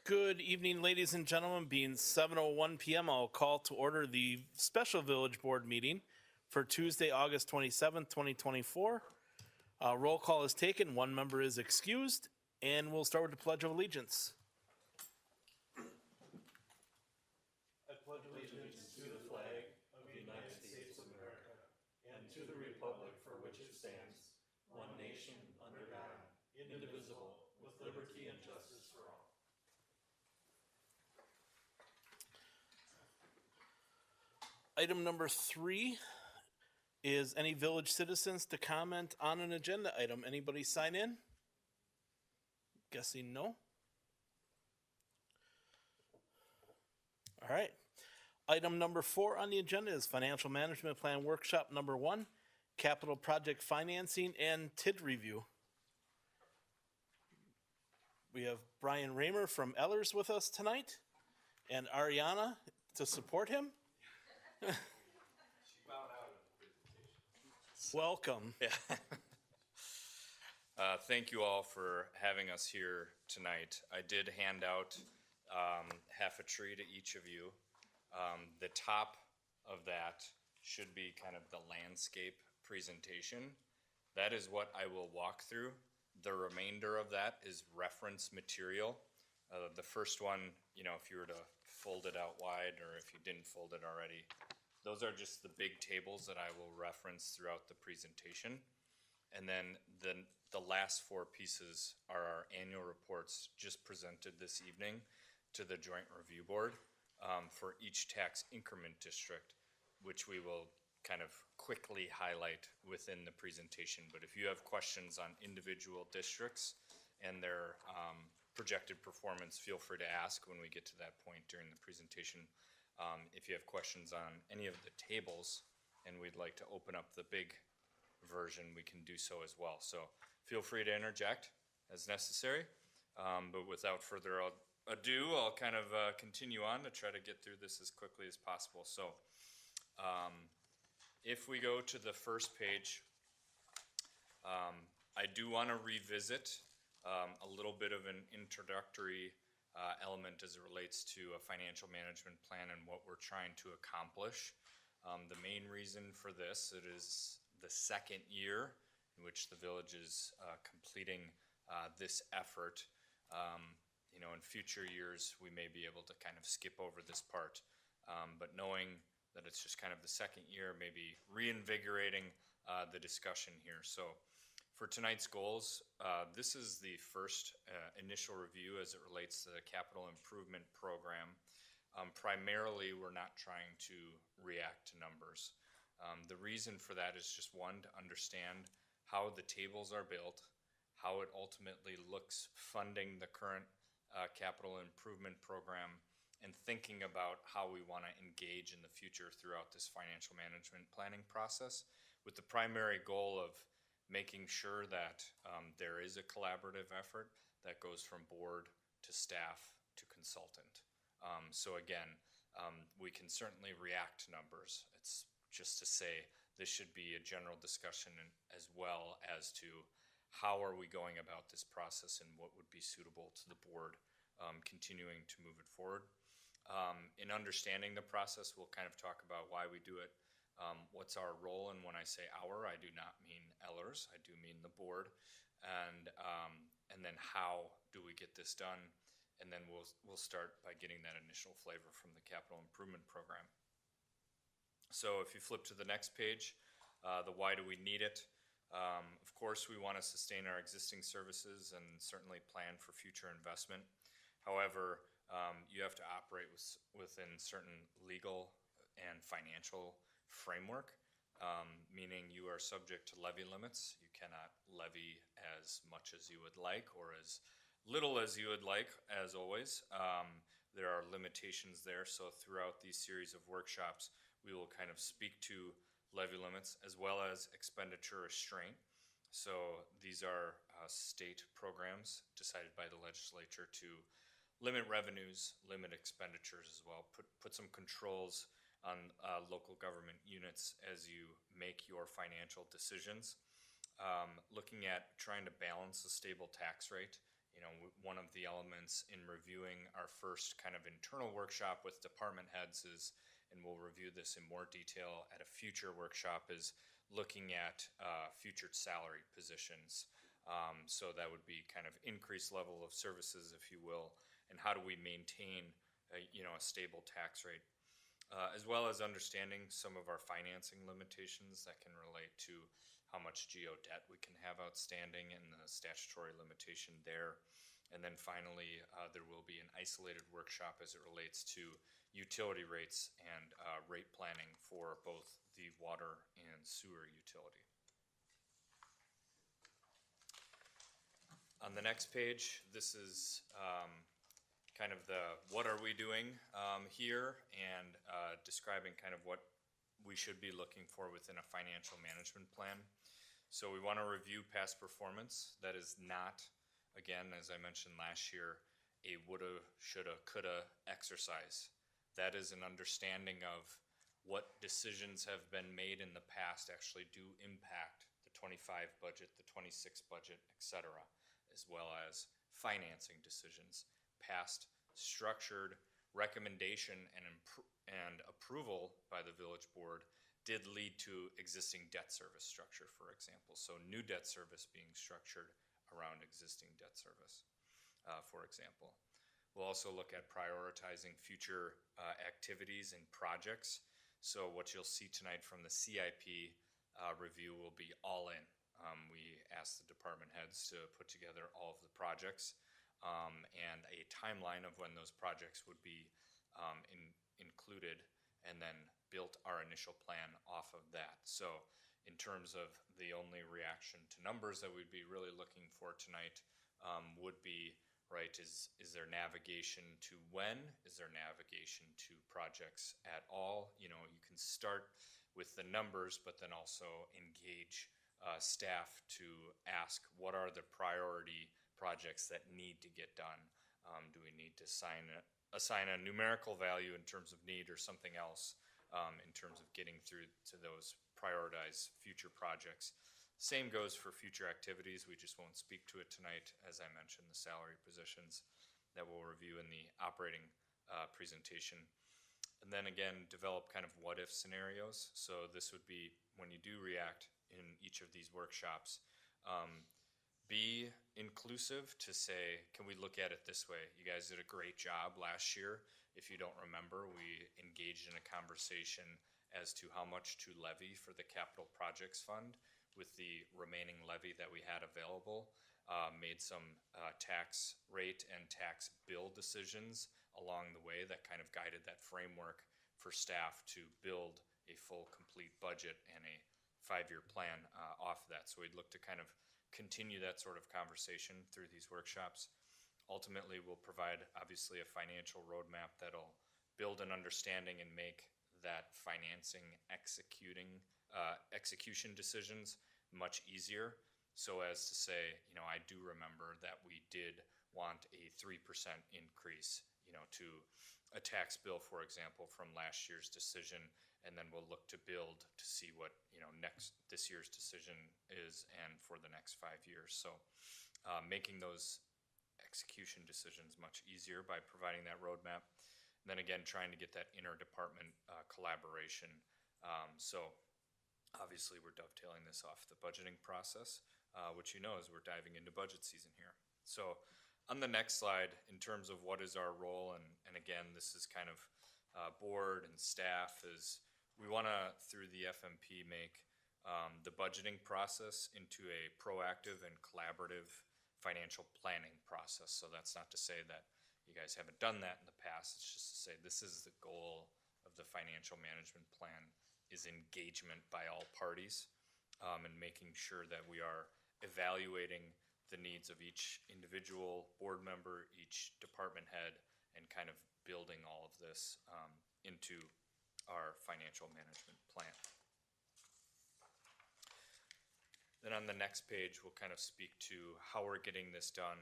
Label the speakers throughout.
Speaker 1: Good evening, ladies and gentlemen. Being 7:01 p.m., I'll call to order the special village board meeting for Tuesday, August 27th, 2024. Roll call is taken. One member is excused, and we'll start with the Pledge of Allegiance. I pledge allegiance to the flag of the United States of America and to the republic for which it stands, one nation under God, indivisible, with liberty and justice for all. Item number 3 is any village citizens to comment on an agenda item. Anybody sign in? Guessing no. All right. Item number 4 on the agenda is Financial Management Plan Workshop number 1, Capital Project Financing and TID Review. We have Brian Raymer from Ellers with us tonight, and Ariana to support him. Welcome.
Speaker 2: Yeah. Thank you all for having us here tonight. I did hand out half a tree to each of you. The top of that should be kind of the landscape presentation. That is what I will walk through. The remainder of that is reference material. The first one, if you were to fold it out wide or if you didn't fold it already, those are just the big tables that I will reference throughout the presentation. And then the last 4 pieces are our annual reports just presented this evening to the Joint Review Board for each tax increment district, which we will kind of quickly highlight within the presentation. But if you have questions on individual districts and their projected performance, feel free to ask when we get to that point during the presentation. If you have questions on any of the tables and we'd like to open up the big version, we can do so as well. So feel free to interject as necessary. But without further ado, I'll kind of continue on to try to get through this as quickly as possible. So if we go to the first page, I do want to revisit a little bit of an introductory element as it relates to a financial management plan and what we're trying to accomplish. The main reason for this, it is the second year in which the village is completing this effort. In future years, we may be able to kind of skip over this part, but knowing that it's just kind of the second year, maybe reinvigorating the discussion here. So for tonight's goals, this is the first initial review as it relates to the capital improvement program. Primarily, we're not trying to react to numbers. The reason for that is just one, to understand how the tables are built, how it ultimately looks funding the current capital improvement program, and thinking about how we want to engage in the future throughout this financial management planning process, with the primary goal of making sure that there is a collaborative effort that goes from board to staff to consultant. So again, we can certainly react to numbers. It's just to say this should be a general discussion as well as to how are we going about this process and what would be suitable to the board continuing to move it forward. In understanding the process, we'll kind of talk about why we do it. What's our role? And when I say our, I do not mean Ellers, I do mean the board. And then how do we get this done? And then we'll start by getting that initial flavor from the capital improvement program. So if you flip to the next page, the why do we need it? Of course, we want to sustain our existing services and certainly plan for future investment. However, you have to operate within certain legal and financial framework, meaning you are subject to levy limits. You cannot levy as much as you would like or as little as you would like, as always. There are limitations there, so throughout these series of workshops, we will kind of speak to levy limits as well as expenditure restraint. So these are state programs decided by the legislature to limit revenues, limit expenditures as well, put some controls on local government units as you make your financial decisions. Looking at trying to balance a stable tax rate one of the elements in reviewing our first kind of internal workshop with department heads is, and we'll review this in more detail at a future workshop, is looking at future salary positions. So that would be kind of increased level of services, if you will, and how do we maintain a stable tax rate, as well as understanding some of our financing limitations that can relate to how much geo debt we can have outstanding and the statutory limitation there. And then finally, there will be an isolated workshop as it relates to utility rates and rate planning for both the water and sewer utility. On the next page, this is kind of the what are we doing here, and describing kind of what we should be looking for within a financial management plan. So we want to review past performance. That is not, again, as I mentioned last year, a woulda, shoulda, coulda exercise. That is an understanding of what decisions have been made in the past actually do impact the 25 budget, the 26 budget, etc., as well as financing decisions. Past structured recommendation and approval by the village board did lead to existing debt service structure, for example. So new debt service being structured around existing debt service, for example. We'll also look at prioritizing future activities and projects. So what you'll see tonight from the CIP review will be all in. We asked the department heads to put together all of the projects and a timeline of when those projects would be included, and then built our initial plan off of that. So in terms of the only reaction to numbers that we'd be really looking for tonight would be, right, is there navigation to when? Is there navigation to projects at all? You can start with the numbers, but then also engage staff to ask what are the priority projects that need to get done. Do we need to assign a numerical value in terms of need or something else in terms of getting through to those prioritized future projects? Same goes for future activities. We just won't speak to it tonight. As I mentioned, the salary positions that we'll review in the operating presentation. And then again, develop kind of what if scenarios. So this would be when you do react in each of these workshops, be inclusive to say, can we look at it this way? You guys did a great job last year. If you don't remember, we engaged in a conversation as to how much to levy for the capital projects fund with the remaining levy that we had available, made some tax rate and tax bill decisions along the way that kind of guided that framework for staff to build a full, complete budget and a 5-year plan off of that. So we'd look to kind of continue that sort of conversation through these workshops. Ultimately, we'll provide obviously a financial roadmap that'll build an understanding and make that financing execution decisions much easier. So as to say, I do remember that we did want a 3% increase, to a tax bill, for example, from last year's decision, and then we'll look to build to see what this year's decision is and for the next 5 years. So making those execution decisions much easier by providing that roadmap. And then again, trying to get that interdepartment collaboration. So obviously we're dovetailing this off the budgeting process, which is we're diving into budget season here. So on the next slide, in terms of what is our role, and again, this is kind of board and staff, is we want to, through the FMP, make the budgeting process into a proactive and collaborative financial planning process. So that's not to say that you guys haven't done that in the past. It's just to say this is the goal of the financial management plan, is engagement by all parties, and making sure that we are evaluating the needs of each individual board member, each department head, and kind of building all of this into our financial management plan. Then on the next page, we'll kind of speak to how we're getting this done.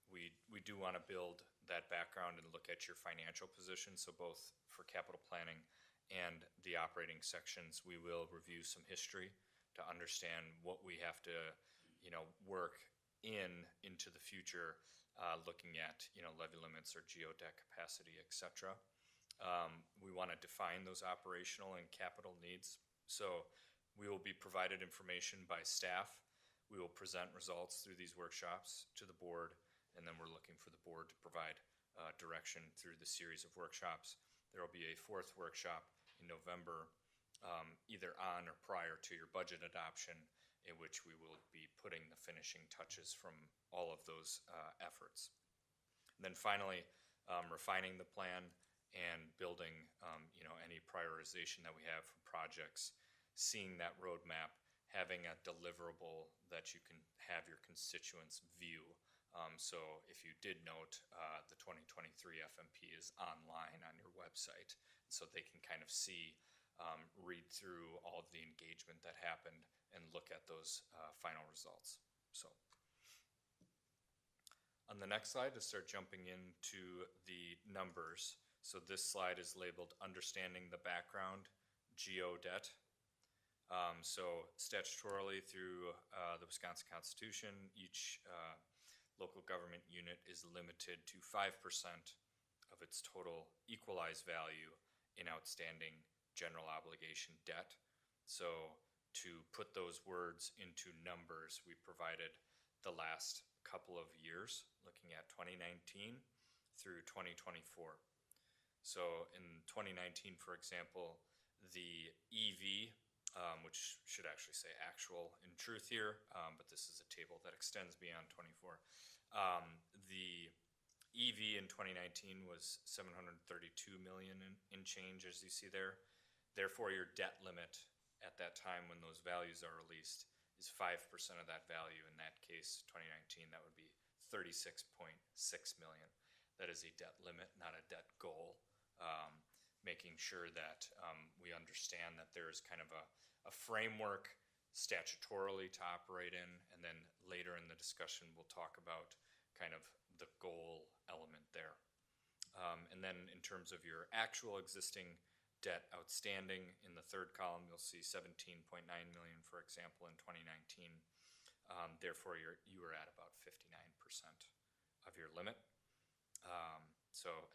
Speaker 2: We do want to build that background and look at your financial position. So both for capital planning and the operating sections, we will review some history to understand what we have to, work into the future, looking at, levy limits or geodeck capacity, et cetera. We want to define those operational and capital needs. So we will be provided information by staff. We will present results through these workshops to the board, and then we're looking for the board to provide direction through the series of workshops. There will be a fourth workshop in November, either on or prior to your budget adoption, in which we will be putting the finishing touches from all of those efforts. And then finally, refining the plan and building, any prioritization that we have for projects, seeing that roadmap, having a deliverable that you can have your constituents view. So if you did note, the 2023 FMP is online on your website, so they can kind of see, read through all of the engagement that happened and look at those final results. So on the next slide, to start jumping into the numbers. So this slide is labeled Understanding the Background, GeoDebt. So statutorily through the Wisconsin Constitution, each local government unit is limited to 5% of its total equalized value in outstanding general obligation debt. So to put those words into numbers, we provided the last couple of years, looking at 2019 through 2024. So in 2019, for example, the EV, which should actually say actual in truth here, but this is a table that extends beyond 24. The EV in 2019 was 732 million in change, as you see there. Therefore, your debt limit at that time when those values are released is 5% of that value. In that case, 2019, that would be 36.6 million. That is a debt limit, not a debt goal. Making sure that we understand that there's kind of a framework statutorily to operate in, and then later in the discussion we'll talk about kind of the goal element there. And then in terms of your actual existing debt outstanding, in the third column you'll see 17.9 million, for example, in 2019. Therefore you are at about 59% of your limit.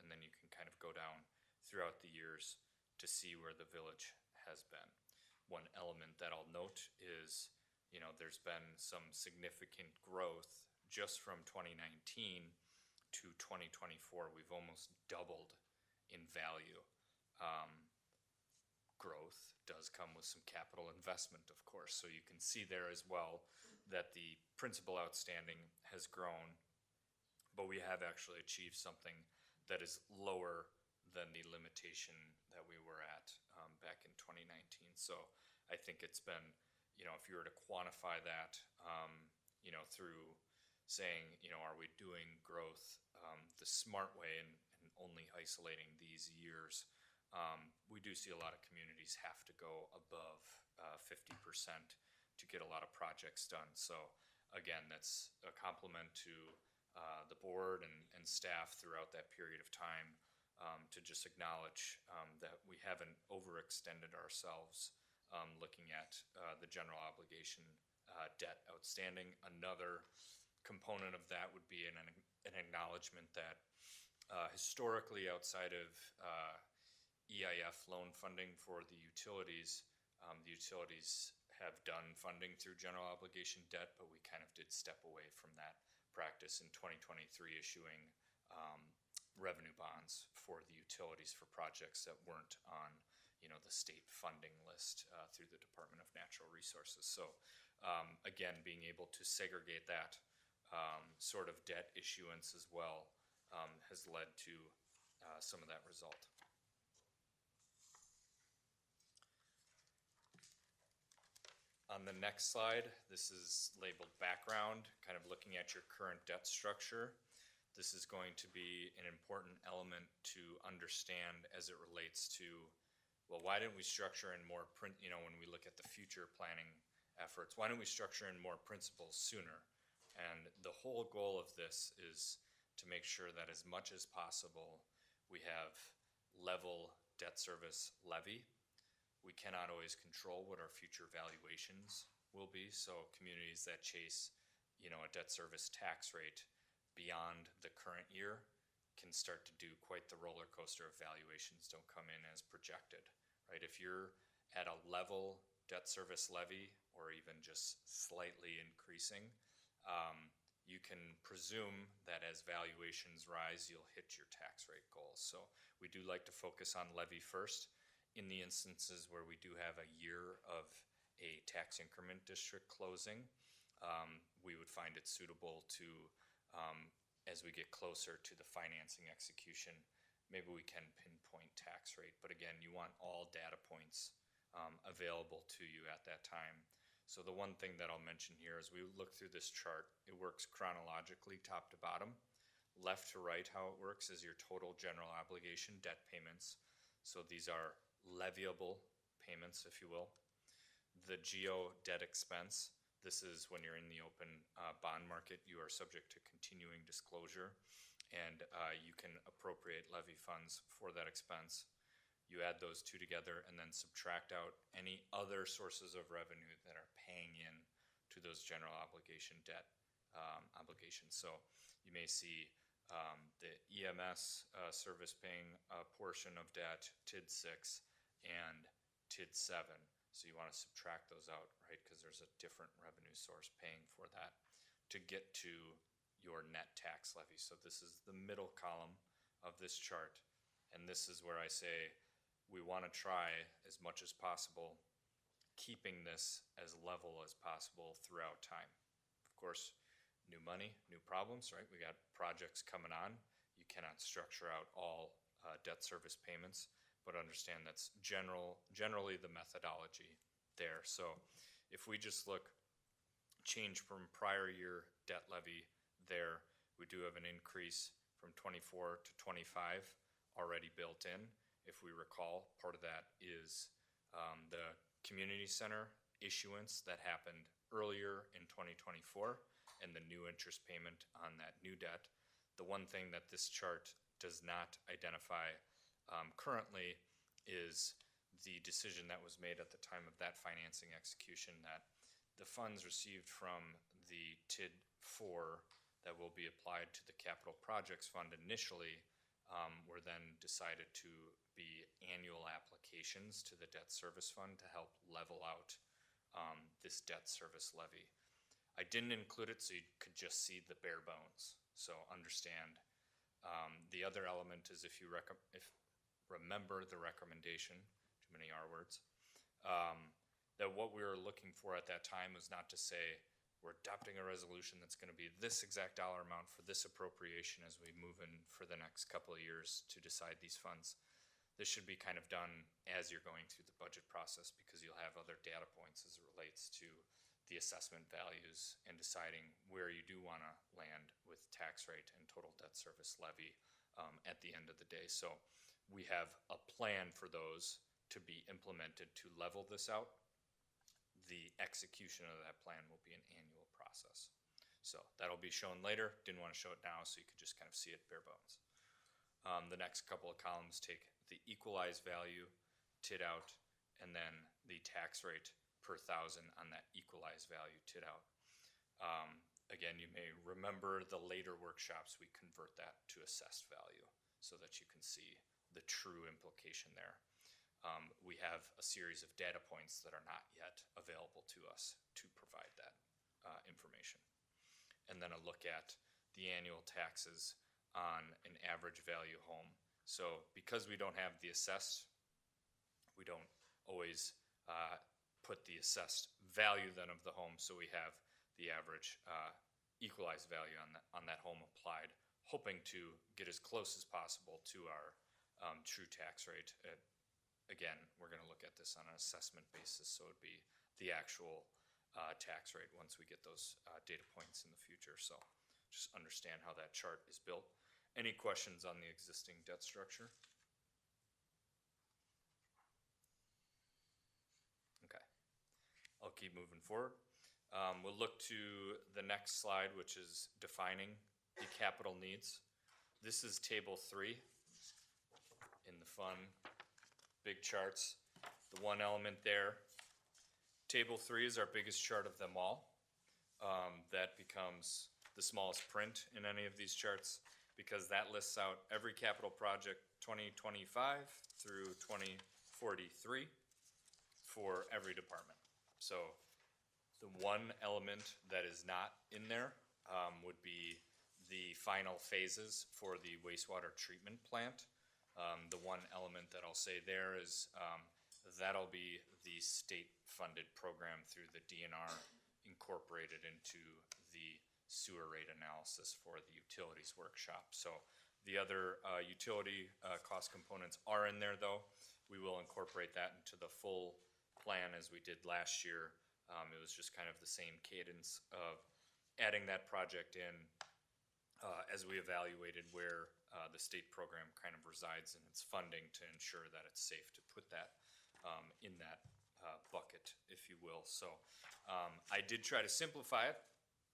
Speaker 2: And then you can kind of go down throughout the years to see where the village has been. One element that I'll note is, there's been some significant growth just from 2019 to 2024. We've almost doubled in value. Growth does come with some capital investment, of course, so you can see there as well that the principal outstanding has grown, but we have actually achieved something that is lower than the limitation that we were at back in 2019. So I think it's been, if you were to quantify that, through saying, are we doing growth the smart way and only isolating these years, we do see a lot of communities have to go above 50% to get a lot of projects done. So again, that's a compliment to the board and staff throughout that period of time, to just acknowledge that we haven't overextended ourselves looking at the general obligation debt outstanding. Another component of that would be an acknowledgement that historically, outside of EIF loan funding for the utilities have done funding through general obligation debt, but we kind of did step away from that practice in 2023, issuing revenue bonds for the utilities for projects that weren't on, the state funding list through the Department of Natural Resources. So again, being able to segregate that sort of debt issuance as well has led to some of that result. On the next slide, this is labeled background, kind of looking at your current debt structure. This is going to be an important element to understand as it relates to, well, why didn't we structure in more when we look at the future planning efforts, why didn't we structure in more principles sooner? And the whole goal of this is to make sure that as much as possible, we have level debt service levy. We cannot always control what our future valuations will be. So communities that chase, a debt service tax rate beyond the current year can start to do quite the roller coaster if valuations don't come in as projected, right? If you're at a level debt service levy or even just slightly increasing, you can presume that as valuations rise, you'll hit your tax rate goals. So we do like to focus on levy first. In the instances where we do have a year of a tax increment district closing, we would find it suitable to, as we get closer to the financing execution, maybe we can pinpoint tax rate. But again, you want all data points available to you at that time. So the one thing that I'll mention here is we look through this chart, it works chronologically top to bottom. Left to right, how it works is your total general obligation debt payments. So these are leviable payments, if you will. The GO debt expense, this is when you're in the open bond market, you are subject to continuing disclosure, and you can appropriate levy funds for that expense. You add those two together and then subtract out any other sources of revenue that are paying in to those general obligation debt obligations. So you may see the EMS service paying portion of debt, TID 6 and TID 7. So you want to subtract those out, right? Because there's a different revenue source paying for that to get to your net tax levy. So this is the middle column of this chart. And this is where I say we want to try as much as possible keeping this as level as possible throughout time. Of course, new money, new problems, right? We got projects coming on. You cannot structure out all debt service payments, but understand that's generally the methodology there. So if we just look change from prior year debt levy there, we do have an increase from 24 to 25 already built in. If we recall, part of that is the community center issuance that happened earlier in 2024 and the new interest payment on that new debt. The one thing that this chart does not identify currently is the decision that was made at the time of that financing execution that the funds received from the TID 4 that will be applied to the capital projects fund initially were then decided to be annual applications to the debt service fund to help level out this debt service levy. I didn't include it so you could just see the bare bones. So understand. The other element is if remember the recommendation, too many R words, that what we were looking for at that time was not to say we're adopting a resolution that's going to be this exact dollar amount for this appropriation as we move in for the next couple of years to decide these funds. This should be kind of done as you're going through the budget process because you'll have other data points as it relates to the assessment values and deciding where you do want to land with tax rate and total debt service levy at the end of the day. So we have a plan for those to be implemented to level this out. The execution of that plan will be an annual process. So that'll be shown later. Didn't want to show it now so you could just kind of see it bare bones. The next couple of columns take the equalized value, TID out, and then the tax rate per thousand on that equalized value TID out. Again, you may remember the later workshops, we convert that to assessed value so that you can see the true implication there. We have a series of data points that are not yet available to us to provide that information. And then a look at the annual taxes on an average value home. So because we don't have the assessed, we don't always put the assessed value then of the home, so we have the average equalized value on that home applied, hoping to get as close as possible to our true tax rate. Again, we're going to look at this on an assessment basis, so it'd be the actual tax rate once we get those data points in the future. So just understand how that chart is built. Any questions on the existing debt structure? Okay, I'll keep moving forward. We'll look to the next slide, which is defining the capital needs. This is table 3 in the fun big charts. The one element there, table 3 is our biggest chart of them all. That becomes becomes the smallest print in any of these charts, because that lists out every capital project 2025 through 2043 for every department. So the one element that is not in there would be the final phases for the wastewater treatment plant. The one element that I'll say there is that'll be the state-funded program through the DNR incorporated into the sewer rate analysis for the utilities workshop. So the other utility cost components are in there, though. We will incorporate that into the full plan as we did last year. It was just kind of the same cadence of adding that project in as we evaluated where the state program kind of resides in its funding to ensure that it's safe to put that in that bucket, if you will. So I did try to simplify it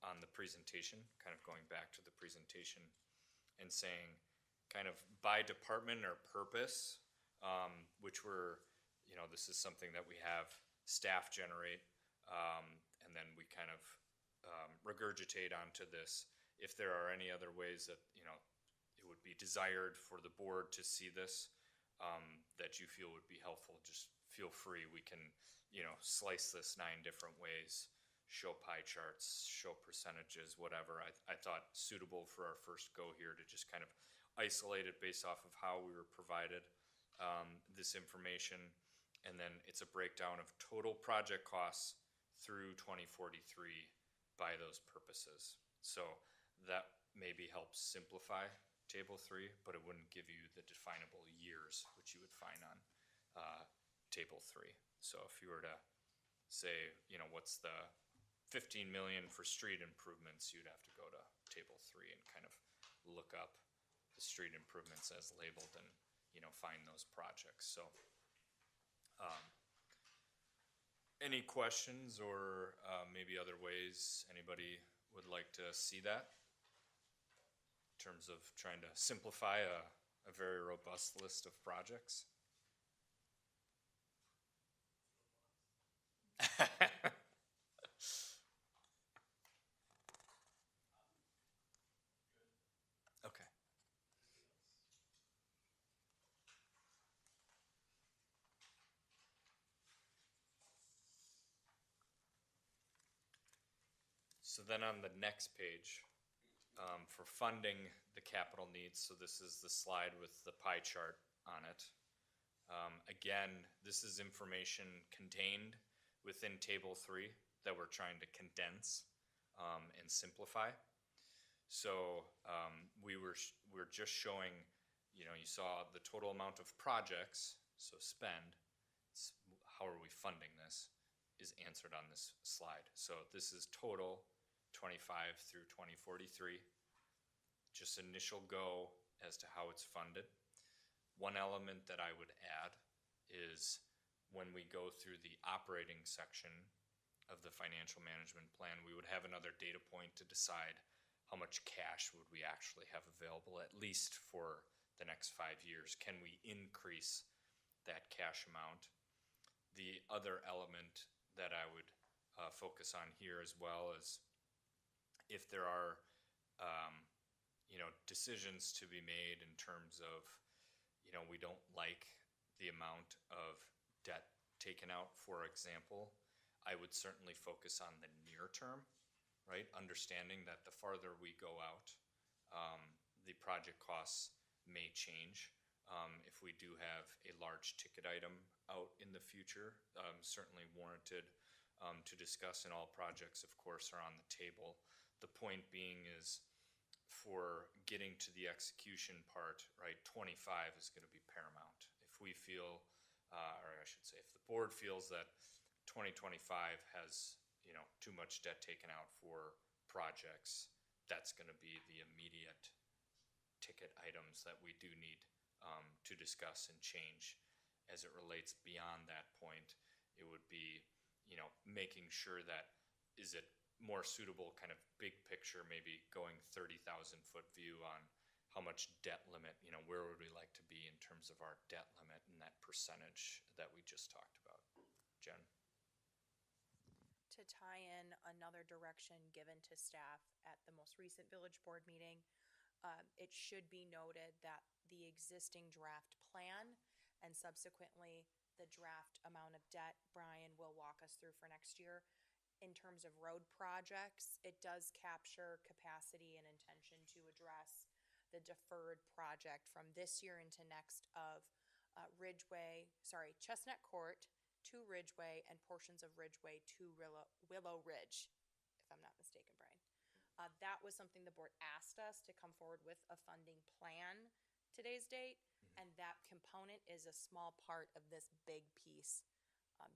Speaker 2: on the presentation, kind of going back to the presentation and saying kind of by department or purpose, which were, you know, this is something that we have staff generate, and then we kind of regurgitate onto this. If there are any other ways that, you know, it would be desired for the board to see this, that you feel would be helpful, just feel free. We can, you know, slice this 9 different ways, show pie charts, show percentages, whatever. I thought suitable for our first go here to just kind of isolate it based off of how we were provided this information. And then it's a breakdown of total project costs through 2043 by those purposes. So that maybe helps simplify table 3, but it wouldn't give you the definable years, which you would find on table 3. So if you were to say, you know, what's the 15 million for street improvements, you'd have to go to table 3 and kind of look up the street improvements as labeled and, you know, find those projects. So any questions or maybe other ways anybody would like to see that in terms of trying to simplify a very robust list of projects? Okay. So then on the next page, for funding the capital needs, so this is the slide with the pie chart on it. Again, this is information contained within table 3 that we're trying to condense and simplify. So we're just showing, you know, you saw the total amount of projects, so spend, how are we funding this, is answered on this slide. So this is total 25 through 2043, just initial go as to how it's funded. One element that I would add is when we go through the operating section of the financial management plan, we would have another data point to decide how much cash would we actually have available, at least for the next 5 years. Can we increase that cash amount? The other element that I would focus on here as well is if there are you know, decisions to be made in terms of, you know, we don't like the amount of debt taken out, for example, I would certainly focus on the near term, right? Understanding that the farther we go out, the project costs may change. If we do have a large ticket item out in the future, certainly warranted to discuss, and all projects, of course, are on the table. The point being is for getting to the execution part, right, 25 is going to be paramount. If we feel, or I should say, if the board feels that 2025 has, you know, too much debt taken out for projects, that's going to be the immediate ticket items that we do need to discuss and change. As it relates beyond that point, it would be, you know, making sure that, is it more suitable, kind of big picture, maybe going 30,000 foot view on how much debt limit, you know, where would we like to be in terms of our debt limit and that percentage that we just talked about. Jen?
Speaker 3: To to tie in another direction given to staff at the most recent village board meeting. It should be noted that the existing draft plan and subsequently the draft amount of debt Brian will walk us through for next year, in terms of road projects, it does capture capacity and intention to address the deferred project from this year into next of Chestnut Court to Ridgeway and portions of Ridgeway to Willow Ridge, if I'm not mistaken, Brian. That was something the board asked us to come forward with a funding plan today's date, and that component is a small part of this big piece,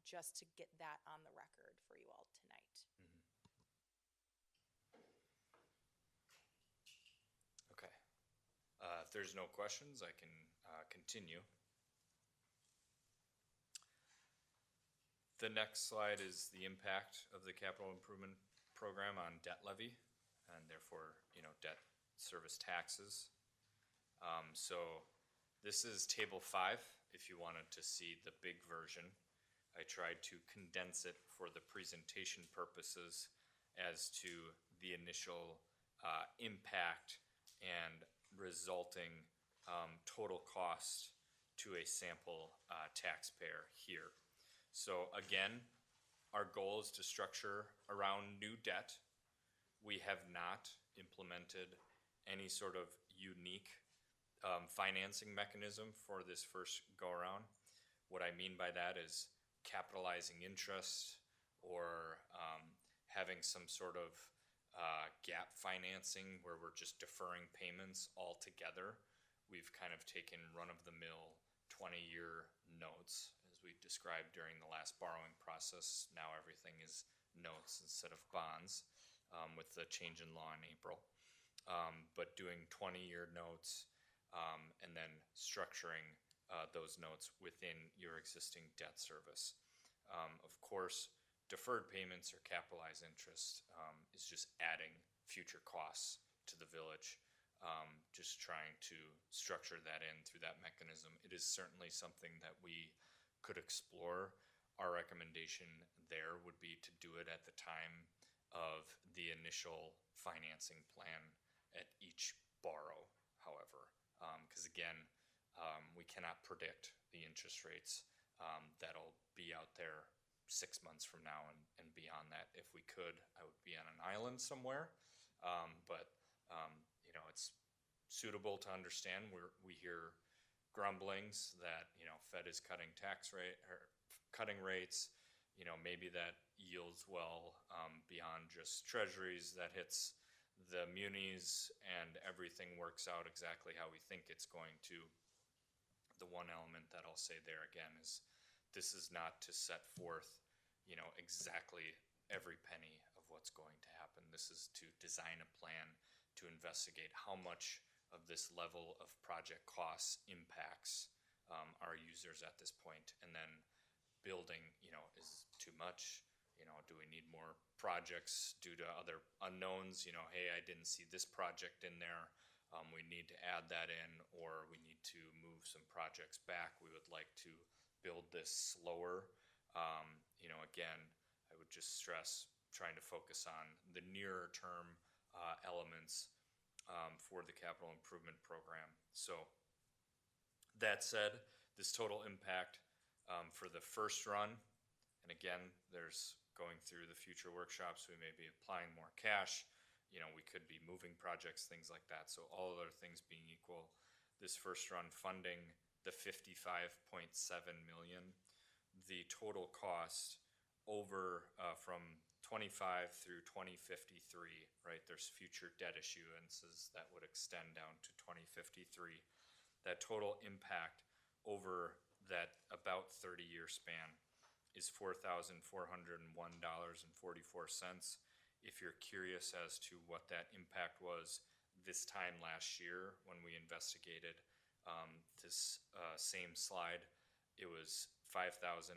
Speaker 3: just to get that on the record for you all tonight.
Speaker 2: Okay. If there's no questions, I can continue. The next slide is the impact of the capital improvement program on debt levy and therefore, debt service taxes. So this is table 5. If you wanted to see the big version, I tried to condense it for the presentation purposes as to the initial impact and resulting total cost to a sample taxpayer here. So again, our goal is to structure around new debt. We have not implemented any sort of unique financing mechanism for this first go around. What I mean by that is capitalizing interest or having some sort of gap financing where we're just deferring payments altogether. We've kind of taken run-of-the-mill 20-year notes, as we described during the last borrowing process. Now everything is notes instead of bonds, with the change in law in April. But doing 20-year notes and then structuring those notes within your existing debt service. Of course, deferred payments or capitalized interest is just adding future costs to the village. Just trying to structure that in through that mechanism. It is certainly something that we could explore. Our recommendation there would be to do it at the time of the initial financing plan at each borrow, however. Because again, we cannot predict the interest rates that'll be out there 6 months from now and beyond that. If we could, I would be on an island somewhere. But it's suitable to understand. We hear grumblings that Fed is cutting tax rate or cutting rates. Maybe that yields well beyond just treasuries. That hits the munis and everything works out exactly how we think it's going to. The one element that I'll say there again is this is not to set forth exactly every penny of what's going to happen. This is to design a plan to investigate how much of this level of project costs impacts our users at this point, and then building, is too much? Do we need more projects due to other unknowns? Hey, I didn't see this project in there. We need to add that in, or we need to move some projects back. We would like to build this slower. Again, I would just stress trying to focus on the nearer term elements for the capital improvement program. So that said, this total impact for the first run, and again, there's going through the future workshops, we may be applying more cash, we could be moving projects, things like that. So all other things being equal, this first run funding, the 55.7 million, the total cost over from 25 through 2053, right? There's future debt issuances that would extend down to 2053. That total impact over that about 30-year span is $4,401.44. If you're curious as to what that impact was this time last year when we investigated this same slide, it was $5,907.96.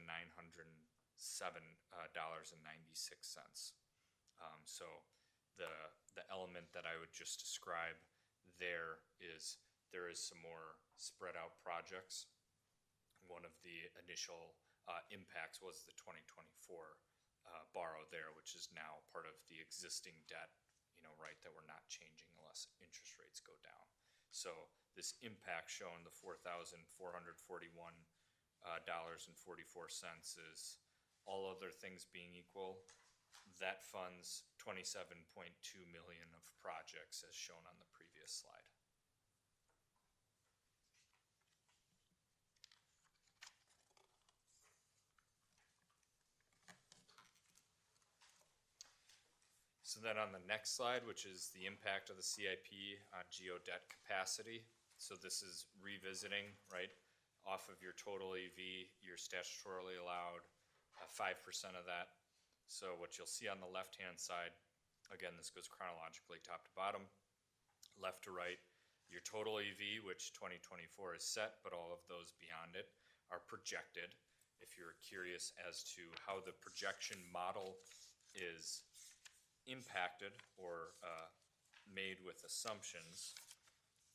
Speaker 2: So the element that I would just describe there is some more spread out projects. One of the initial impacts was the 2024 borrow there, which is now part of the existing debt, right, that we're not changing unless interest rates go down. So this impact shown, the $4,441 and 44 cents is, all other things being equal, that funds 27.2 million of projects as shown on the previous slide. So then on the next slide, which is the impact of the CIP on geo debt capacity. So this is revisiting, right, off of your total EV, you're statutorily allowed 5% of that. So what you'll see on the left-hand side, again, this goes chronologically top to bottom, left to right, your total EV, which 2024 is set, but all of those beyond it are projected. If you're curious as to how the projection model is impacted or made with assumptions,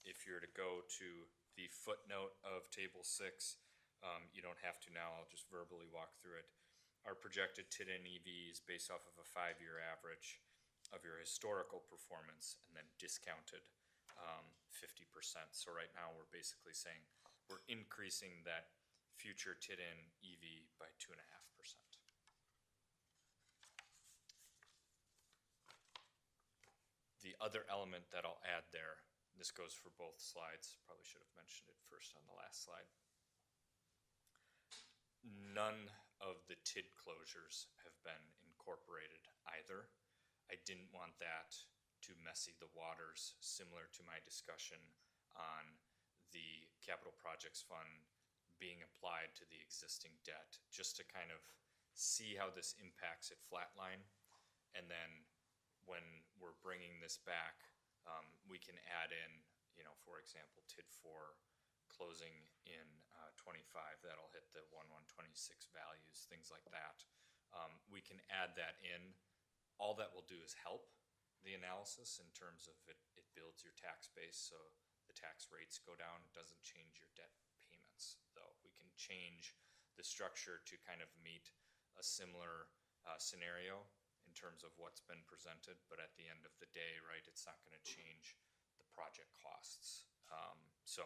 Speaker 2: if you're to go to the footnote of table 6, you don't have to now, I'll just verbally walk through it. Our projected TID and EV is based off of a 5-year average of your historical performance and then discounted 50%. So right now we're basically saying we're increasing that future TID and EV by 2.5%. The other element that I'll add there, this goes for both slides, probably should have mentioned it first on the last slide. None of the TID closures have been incorporated either. I didn't want that to messy the waters, similar to my discussion on the Capital Projects Fund being applied to the existing debt, just to kind of see how this impacts at flatline. And then when we're bringing this back, we can add in, for example, TID 4 closing in 25, that'll hit the 1/126 values, things like that. We can add that in. All that will do is help the analysis in terms of it builds your tax base, so the tax rates go down. It doesn't change your debt payments, though. We can change the structure to kind of meet a similar scenario in terms of what's been presented, but at the end of the day, right, it's not going to change the project costs. So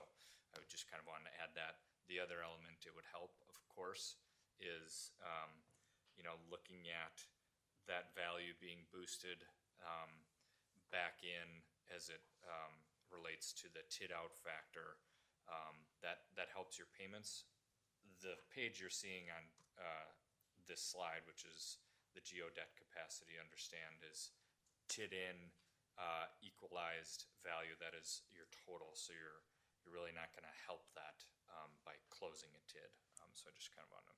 Speaker 2: I would just kind of want to add that. The other element it would help, of course, is looking at that value being boosted back in as it relates to the TID out factor. That helps your payments. The page you're seeing on this slide, which is the geo debt capacity, understand, is TID in equalized value. That is your total. So you're really not going to help that by closing a TID. So I just kind of want to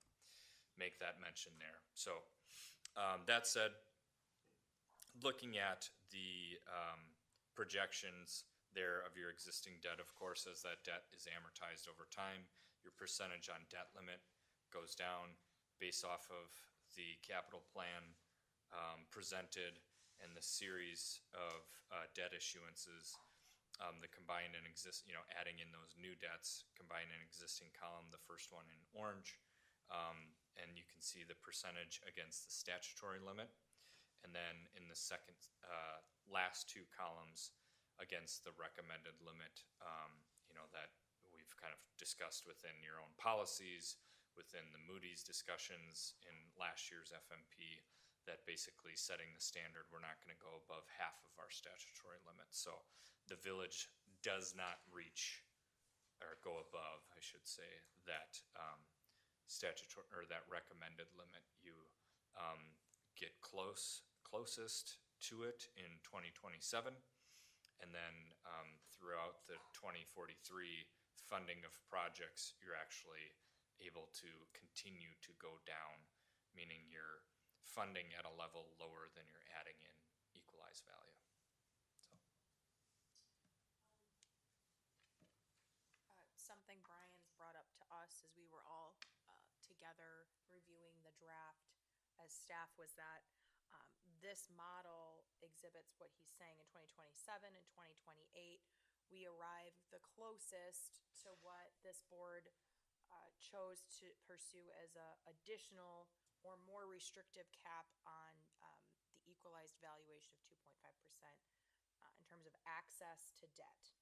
Speaker 2: make that mention there. So that said, looking at the projections there of your existing debt, of course, as that debt is amortized over time, your percentage on debt limit goes down based off of the capital plan presented and the series of debt issuances. The combined and adding in those new debts, combined and existing column, the first one in orange, and you can see the percentage against the statutory limit, and then in the second last two columns against the recommended limit, that we've kind of discussed within your own policies, within the Moody's discussions in last year's FMP, that basically setting the standard, we're not going to go above half of our statutory limit. So the village does not reach or go above, I should say, that statutory or that recommended limit. You get closest to it in 2027, and then throughout the 2043 funding of projects, you're actually able to continue to go down, meaning you're funding at a level lower than you're adding in equalized value.
Speaker 3: Something Brian brought up to us as we were all together reviewing the draft as staff was that this model exhibits what he's saying in 2027 and 2028. We arrive the closest to what this board chose to pursue as a additional or more restrictive cap on the equalized valuation of 2.5% in terms of access to debt.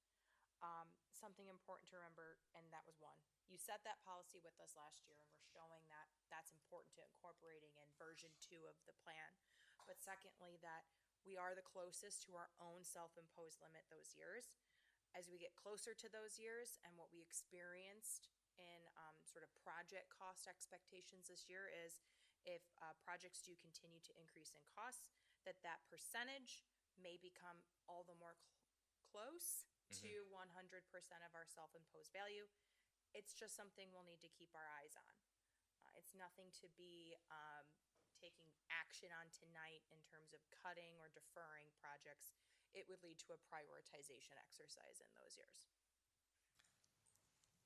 Speaker 3: Something important to remember, and that was one. You set that policy with us last year, and we're showing that that's important to incorporating in version 2 of the plan. But secondly, that we are the closest to our own self-imposed limit those years. As we get closer to those years and what we experienced in sort of project cost expectations this year is if projects do continue to increase in costs, that percentage may become all the more close to 100% of our self-imposed value. It's just something we'll need to keep our eyes on. It's nothing to be taking action on tonight in terms of cutting or deferring projects. It would lead to a prioritization exercise in those years.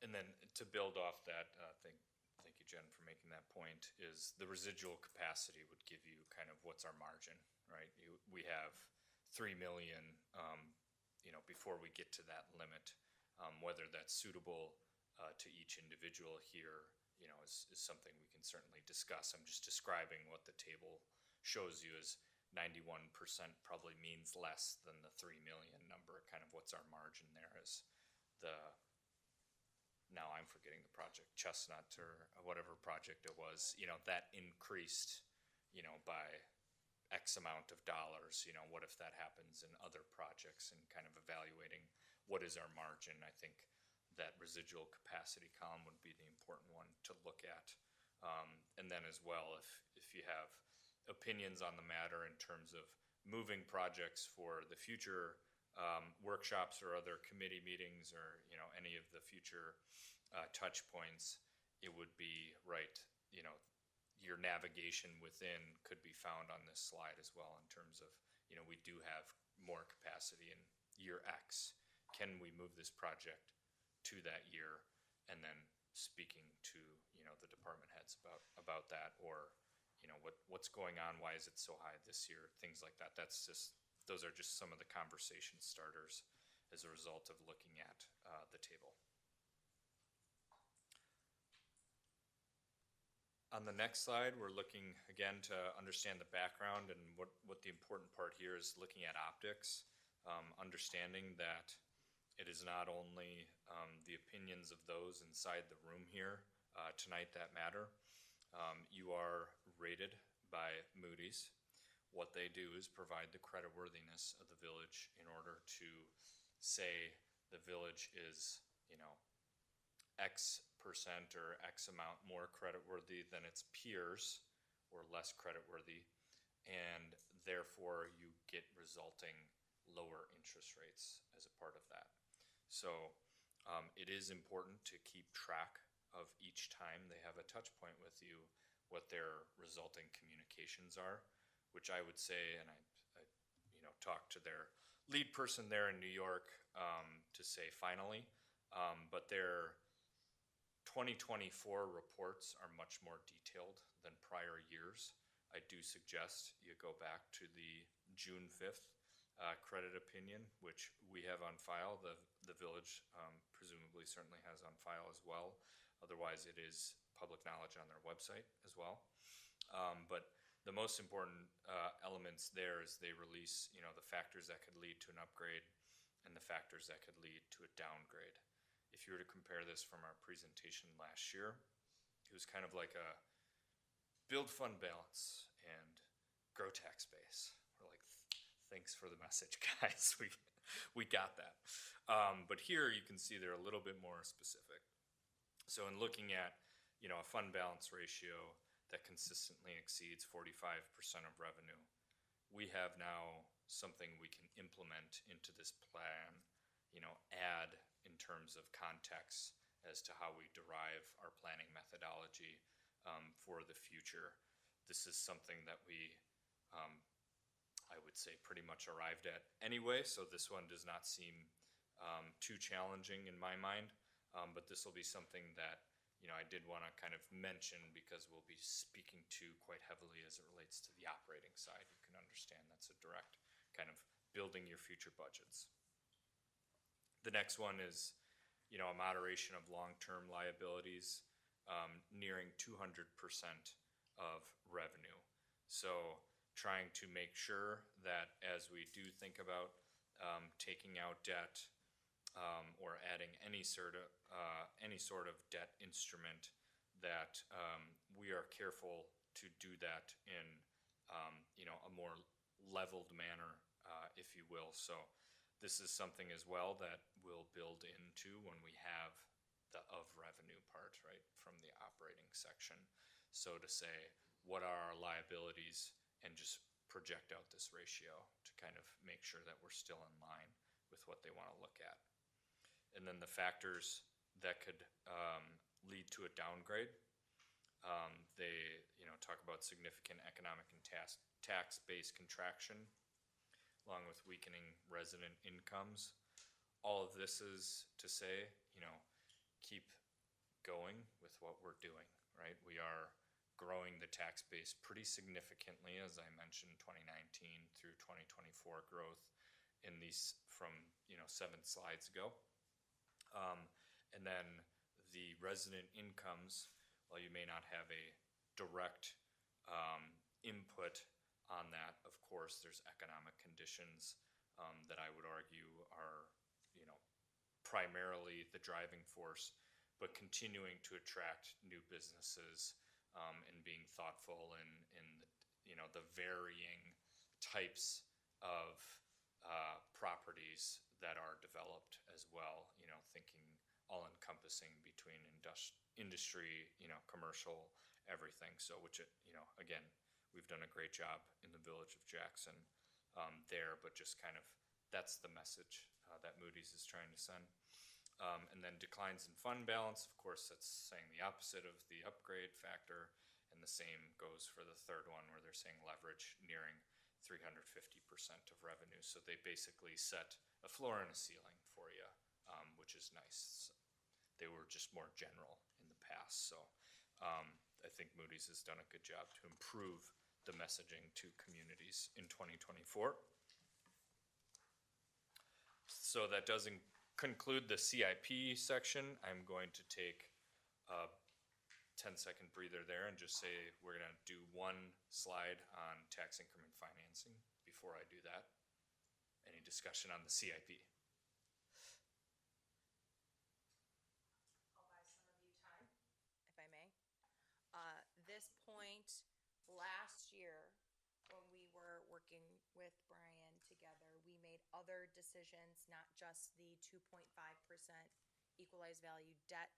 Speaker 2: And then to build off that, thank you, Jen, for making that point, is the residual capacity would give you kind of what's our margin, right? We have 3 million, before we get to that limit, whether that's suitable to each individual here, is something we can certainly discuss. I'm just describing what the table shows you as 91% probably means less than the 3 million number, kind of what's our margin there is now I'm forgetting the project, Chestnut or whatever project it was, that increased, by X amount of dollars, what if that happens in other projects, and kind of evaluating what is our margin. I think that residual capacity column would be the important one to look at. And then as well, if you have opinions on the matter in terms of moving projects for the future workshops or other committee meetings, or any of the future touch points, it would be right, your navigation within could be found on this slide as well, in terms of, we do have more capacity in year X. Can we move this project to that year? And then speaking to, the department heads about that, or, what's going on? Why is it so high this year? Things like that. Those are just some of the conversation starters as a result of looking at the table. On the next slide, we're looking again to understand the background, and what the important part here is looking at optics, understanding that it is not only the opinions of those inside the room here tonight that matter. You are rated by Moody's. What they do is provide the creditworthiness of the village in order to say the village is, X percent or X amount more creditworthy than its peers, or less creditworthy, and therefore you get resulting lower interest rates as a part of that. So it is important to keep track of each time they have a touch point with you, what their resulting communications are, which I would say, and I talked to their lead person there in New York to say finally, but their 2024 reports are much more detailed than prior years. I do suggest you go back to the June 5th credit opinion, which we have on file. The village presumably certainly has on file as well. Otherwise, it is public knowledge on their website as well. But the most important elements there is they release, the factors that could lead to an upgrade and the factors that could lead to a downgrade. If you were to compare this from our presentation last year, it was kind of like a build fund balance and grow tax base. We're like, thanks for the message, guys. We got that. But here you can see they're a little bit more specific. So in looking at, a fund balance ratio that consistently exceeds 45% of revenue, we have now something we can implement into this plan, add in terms of context as to how we derive our planning methodology for the future. This is something that we, I would say, pretty much arrived at anyway, so this one does not seem too challenging in my mind, but this will be something that I did want to kind of mention, because we'll be speaking to quite heavily as it relates to the operating side. You can understand that's a direct kind of building your future budgets. The next one is, a moderation of long-term liabilities, nearing 200% of revenue. So trying to make sure that as we do think about taking out debt or adding any sort of debt instrument, that we are careful to do that in a more leveled manner, if you will. So this is something as well that we'll build into when we have the of revenue part, right, from the operating section. So to say, what are our liabilities, and just project out this ratio to kind of make sure that we're still in line with what they want to look at. And then the factors that could lead to a downgrade, they talk about significant economic and tax-based contraction, along with weakening resident incomes. All of this is to say, keep going with what we're doing, right? We are growing the tax base pretty significantly, as I mentioned, 2019 through 2024 growth in these from 7 slides ago. And then the resident incomes, while you may not have a direct input on that, of course, there's economic conditions that I would argue are, primarily the driving force, but continuing to attract new businesses and being thoughtful in the varying types of properties that are developed as well, thinking all encompassing between industry, commercial, everything. So which, again, we've done a great job in the Village of Jackson there, but just kind of, that's the message that Moody's is trying to send. And then declines in fund balance, of course, that's saying the opposite of the upgrade factor. And the same goes for the third one, where they're saying leverage nearing 350% of revenue. So they basically set a floor and a ceiling for you, which is nice. They were just more general in the past. So I think Moody's has done a good job to improve the messaging to communities in 2024. So that doesn't conclude the CIP section. I'm going to take a 10-second breather there and just say we're going to do one slide on tax increment financing before I do that. Any discussion on the CIP?
Speaker 3: I'll buy some of you time, if I may. This point, last year, when we were working with Brian together, we made other decisions, not just the 2.5% equalized value debt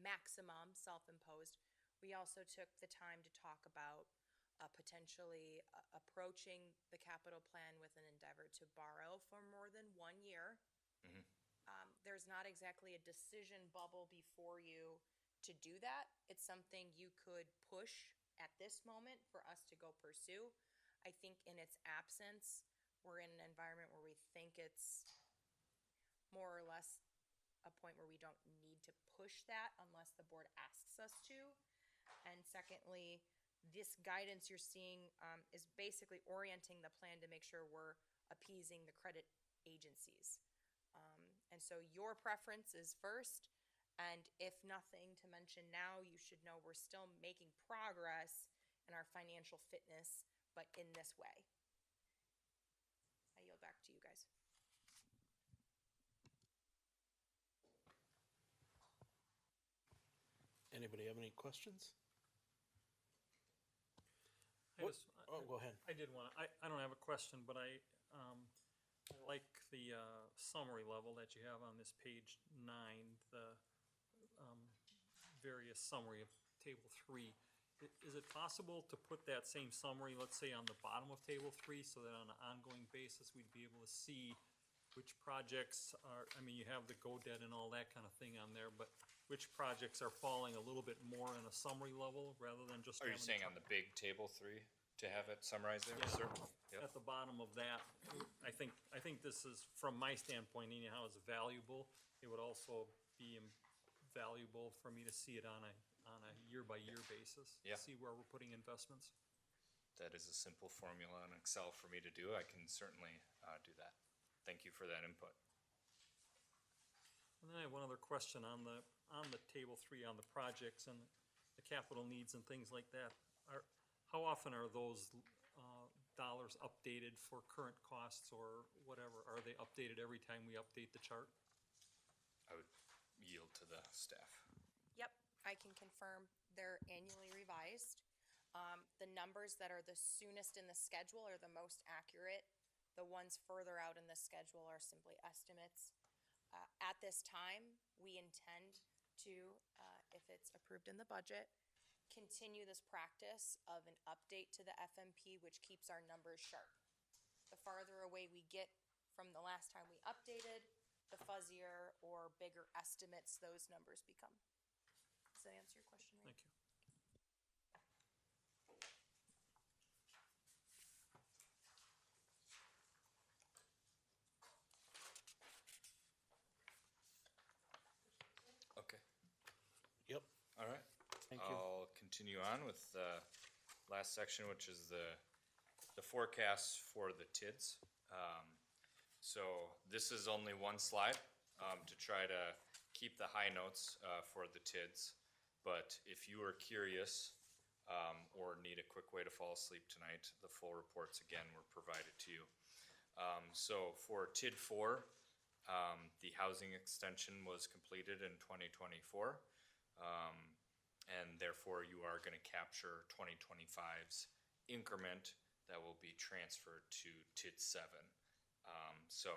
Speaker 3: maximum self-imposed. We also took the time to talk about potentially approaching the capital plan with an endeavor to borrow for more than 1 year.
Speaker 2: Mm-hmm.
Speaker 3: There's not exactly a decision bubble before you to do that. It's something you could push at this moment for us to go pursue. I think in its absence, we're in an environment where we think it's more or less a point where we don't need to push that unless the board asks us to. And secondly, this guidance you're seeing is basically orienting the plan to make sure we're appeasing the credit agencies. And so your preference is first, and if nothing to mention now, you should know we're still making progress in our financial fitness, but in this way. I yield back to you guys.
Speaker 1: Anybody have any questions?
Speaker 4: I
Speaker 1: What-
Speaker 4: just-
Speaker 1: Oh, go ahead.
Speaker 4: I did want to, I don't have a question, but I like the summary level that you have on this page 9, the various summary of table 3. Is it possible to put that same summary, let's say, on the bottom of table 3, so that on an ongoing basis, we'd be able to see which projects are, I mean, you have the GoDebt and all that kind of thing on there, but which projects are falling a little bit more in a summary level rather than just
Speaker 2: Are you
Speaker 4: having
Speaker 2: saying on the big table 3 to have it summarized there?
Speaker 4: Yeah.
Speaker 2: Certainly. Yep.
Speaker 4: at the bottom of that? I think this is, from my standpoint, anyhow, is valuable. It would also be valuable for me to see it on a year-by-year basis.
Speaker 2: Yeah.
Speaker 4: See where we're putting investments.
Speaker 2: That is a simple formula in Excel for me to do. I can certainly do that. Thank you for that input.
Speaker 4: And then I have one other question on the table 3 on the projects, and the capital needs and things like that, how often are those, dollars updated for current costs or whatever? Are they updated every time we update the chart?
Speaker 2: I would yield to the staff.
Speaker 3: Yep, I can confirm they're annually revised. The numbers that are the soonest in the schedule are the most accurate. The ones further out in the schedule are simply estimates. At this time, we intend to, if it's approved in the budget, continue this practice of an update to the FMP, which keeps our numbers sharp. The farther away we get from the last time we updated, the fuzzier or bigger estimates those numbers become. Does that answer your question, Ray?
Speaker 4: Thank you.
Speaker 2: Okay.
Speaker 1: Yep.
Speaker 2: All right.
Speaker 1: Thank you.
Speaker 2: I'll continue on with the last section, which is the forecasts for the TIDS. So this is only one slide to try to keep the high notes for the TIDS. But if you are curious or need a quick way to fall asleep tonight, the full reports again were provided to you. So for TID 4, the housing extension was completed in 2024. And therefore you are going to capture 2025's increment that will be transferred to TID 7. So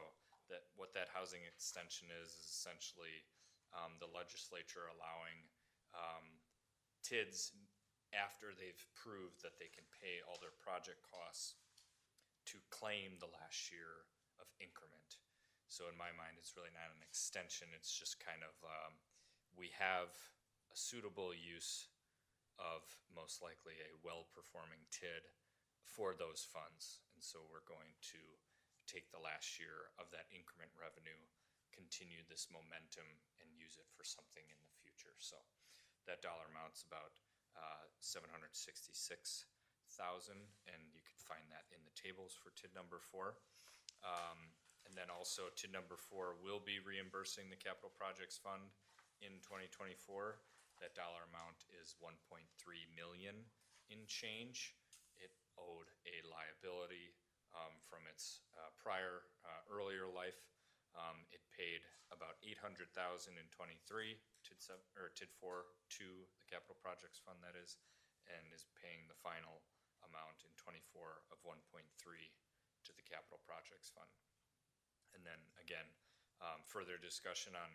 Speaker 2: what that housing extension is essentially the legislature allowing TIDS, after they've proved that they can pay all their project costs, to claim the last year of increment. So in my mind, it's really not an extension. It's just kind of, we have a suitable use of most likely a well-performing TID for those funds. And so we're going to take the last year of that increment revenue, continue this momentum, and use it for something in the future. So that dollar amount's about $766,000, and you can find that in the tables for TID number 4. And then also TID number 4 will be reimbursing the Capital Projects Fund in 2024. That dollar amount is 1.3 million in change. It owed a liability from its prior earlier life. It paid about $800,000 in 23 TID 4 to the Capital Projects Fund, that is, and is paying the final amount in 24 of 1.3 to the Capital Projects Fund. And then again, further discussion on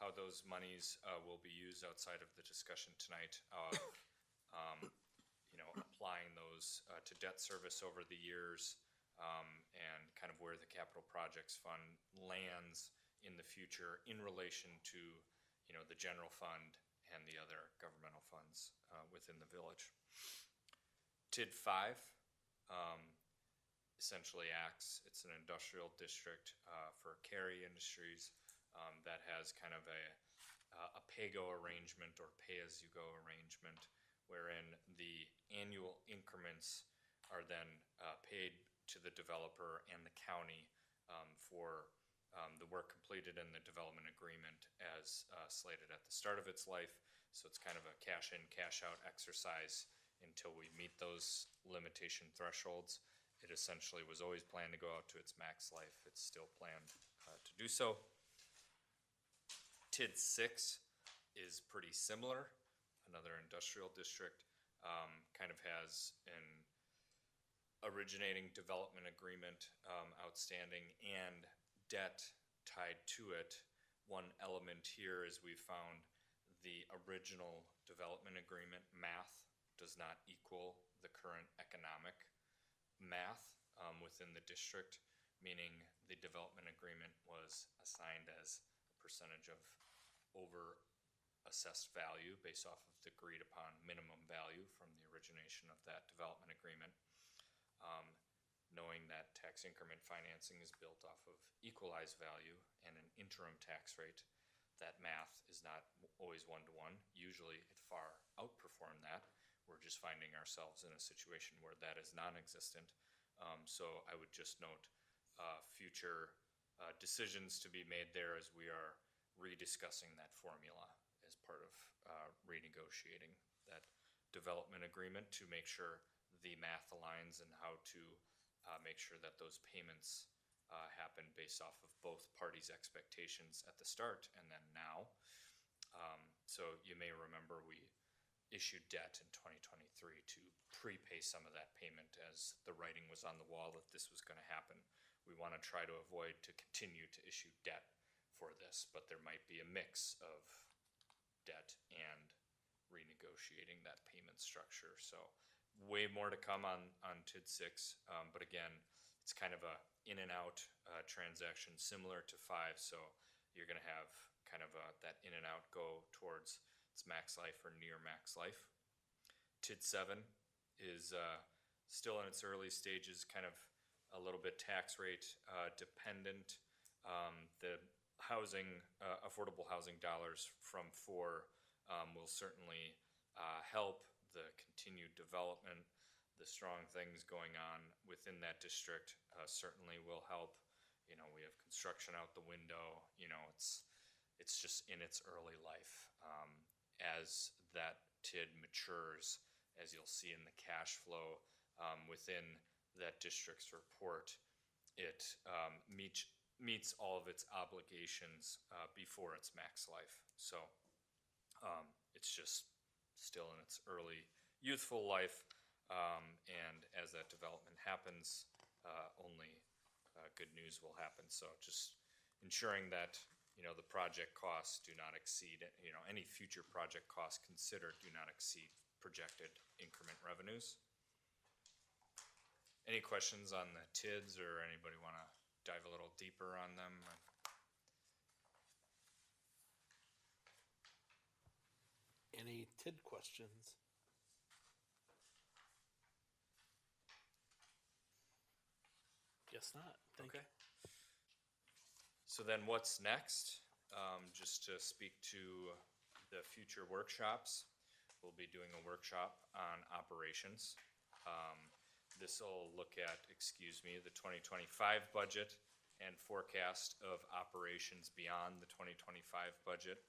Speaker 2: how those monies will be used outside of the discussion tonight of applying those to debt service over the years, and kind of where the Capital Projects Fund lands in the future in relation to the general fund and the other governmental funds within the village. TID 5 essentially acts, it's an industrial district for Cary Industries that has kind of a pay-go arrangement or pay-as-you-go arrangement, wherein the annual increments are then paid to the developer and the county for the work completed in the development agreement as slated at the start of its life. So it's kind of a cash-in, cash-out exercise until we meet those limitation thresholds. It essentially was always planned to go out to its max life. It's still planned to do so. TID 6 is pretty similar. Another industrial district, kind of has an originating development agreement outstanding and debt tied to it. One element here is we found the original development agreement math does not equal the current economic math within the district, meaning the development agreement was assigned as a percentage of over assessed value based off of the agreed upon minimum value from the origination of that development agreement. Knowing that tax increment financing is built off of equalized value and an interim tax rate, that math is not always one-to-one. Usually it far outperformed that. We're just finding ourselves in a situation where that is non-existent. So I would just note future decisions to be made there as we are rediscussing that formula as part of renegotiating that development agreement to make sure the math aligns and how to make sure that those payments happen based off of both parties' expectations at the start and then now. So you may remember we issued debt in 2023 to prepay some of that payment as the writing was on the wall that this was going to happen. We want to try to avoid to continue to issue debt for this, but there might be a mix of debt and renegotiating that payment structure. So way more to come on TID 6, but again, it's kind of a in and out transaction similar to 5. So you're going to have kind of that in and out go towards its max life or near max life. TID 7 is still in its early stages, kind of a little bit tax rate dependent. The housing, affordable housing dollars from 4 will certainly help the continued development. The strong things going on within that district certainly will help. You know, we have construction out the window. You know, it's just in its early life. As that TID matures, as you'll see in the cash flow within that district's report, it meets all of its obligations before its max life. So it's just still in its early youthful life, and as that development happens, only good news will happen. So just ensuring that, you know, the project costs do not exceed, you know, any future project costs considered do not exceed projected increment revenues. Any questions on the TIDs, or anybody want to dive a little deeper on them?
Speaker 1: Any TID questions? Guess not. Thank you.
Speaker 2: So then what's next? Just to speak to the future workshops, we'll be doing a workshop on operations. This will look at, the 2025 budget and forecast of operations beyond the 2025 budget.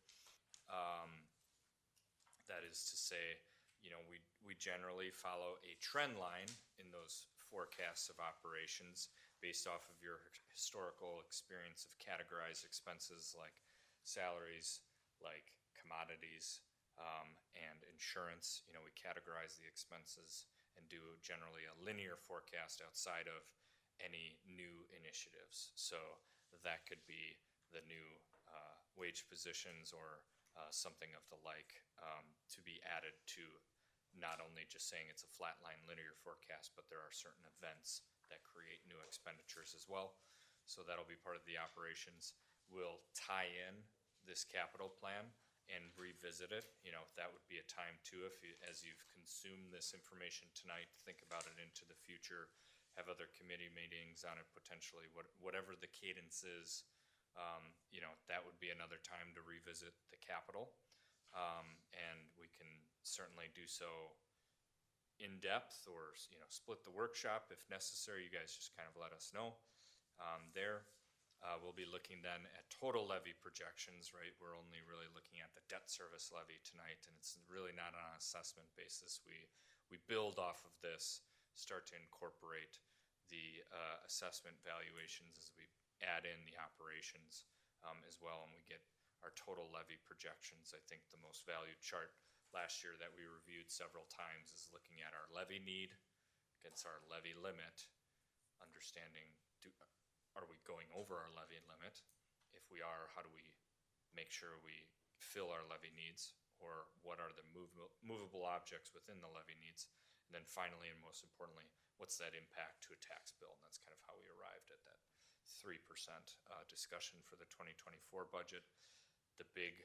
Speaker 2: That is to say, you know, we generally follow a trend line in those forecasts of operations based off of your historical experience of categorized expenses like salaries, like commodities, and insurance. You know, we categorize the expenses and do generally a linear forecast outside of any new initiatives. So that could be the new wage positions or something of the like, to be added to not only just saying it's a flatline linear forecast, but there are certain events that create new expenditures as well. So that'll be part of the operations. We'll tie in this capital plan and revisit it. You know, that would be a time too, if you, as you've consumed this information tonight, think about it into the future, have other committee meetings on it potentially, whatever the cadence is. You know, that would be another time to revisit the capital. And we can certainly do so in depth, or, you know, split the workshop if necessary. You guys just kind of let us know there. We'll be looking then at total levy projections, right? We're only really looking at the debt service levy tonight, and it's really not on an assessment basis. We build off of this, start to incorporate the assessment valuations as we add in the operations as well, and we get our total levy projections. I think the most valued chart last year that we reviewed several times is looking at our levy need against our levy limit, understanding, are we going over our levy limit? If we are, how do we make sure we fill our levy needs? Or what are the movable objects within the levy needs? And then finally, and most importantly, what's that impact to a tax bill? And that's kind of how we arrived at that 3% discussion for the 2024 budget. The big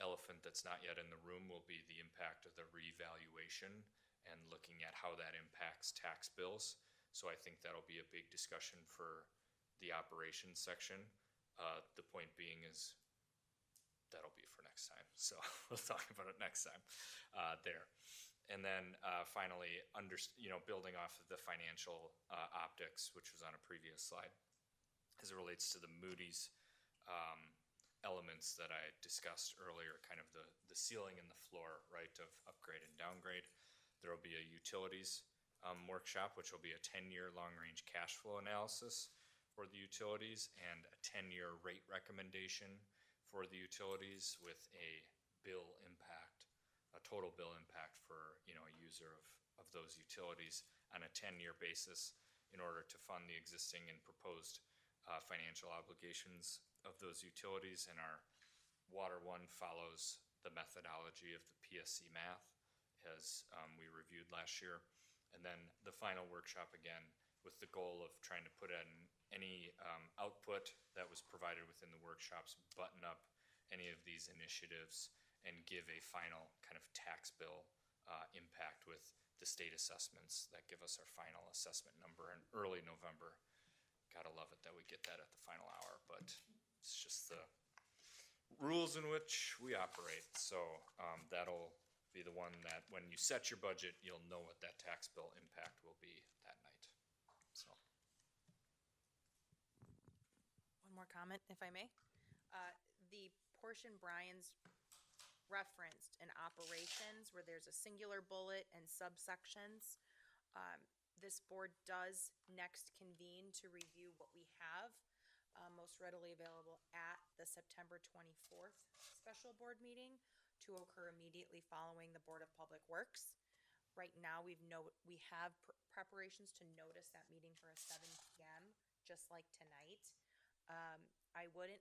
Speaker 2: elephant that's not yet in the room will be the impact of the revaluation and looking at how that impacts tax bills. So I think that'll be a big discussion for the operations section. The point being is that'll be for next time. So we'll talk about it next time there. And then finally, building off of the financial optics, which was on a previous slide, as it relates to the Moody's elements that I discussed earlier, kind of the ceiling and the floor, right, of upgrade and downgrade. There will be a utilities workshop, which will be a 10-year long-range cash flow analysis for the utilities and a 10-year rate recommendation for the utilities with a bill impact, a total bill impact for, you know, a user of those utilities on a 10-year basis in order to fund the existing and proposed financial obligations of those utilities. And our Water One follows the methodology of the PSC math as we reviewed last year. And then the final workshop again with the goal of trying to put in any output that was provided within the workshops, button up any of these initiatives and give a final kind of tax bill impact with the state assessments that give us our final assessment number in early November. Gotta love it that we get that at the final hour, but it's just the rules in which we operate. So that'll be the one that when you set your budget, you'll know what that tax bill impact will be that night. So.
Speaker 3: One more comment, if I may. The portion Brian's referenced in operations where there's a singular bullet and subsections, this board does next convene to review what we have most readily available at the September 24th special board meeting to occur immediately following the Board of Public Works. Right now, we have preparations to notice that meeting for a 7 p.m., just like tonight. I wouldn't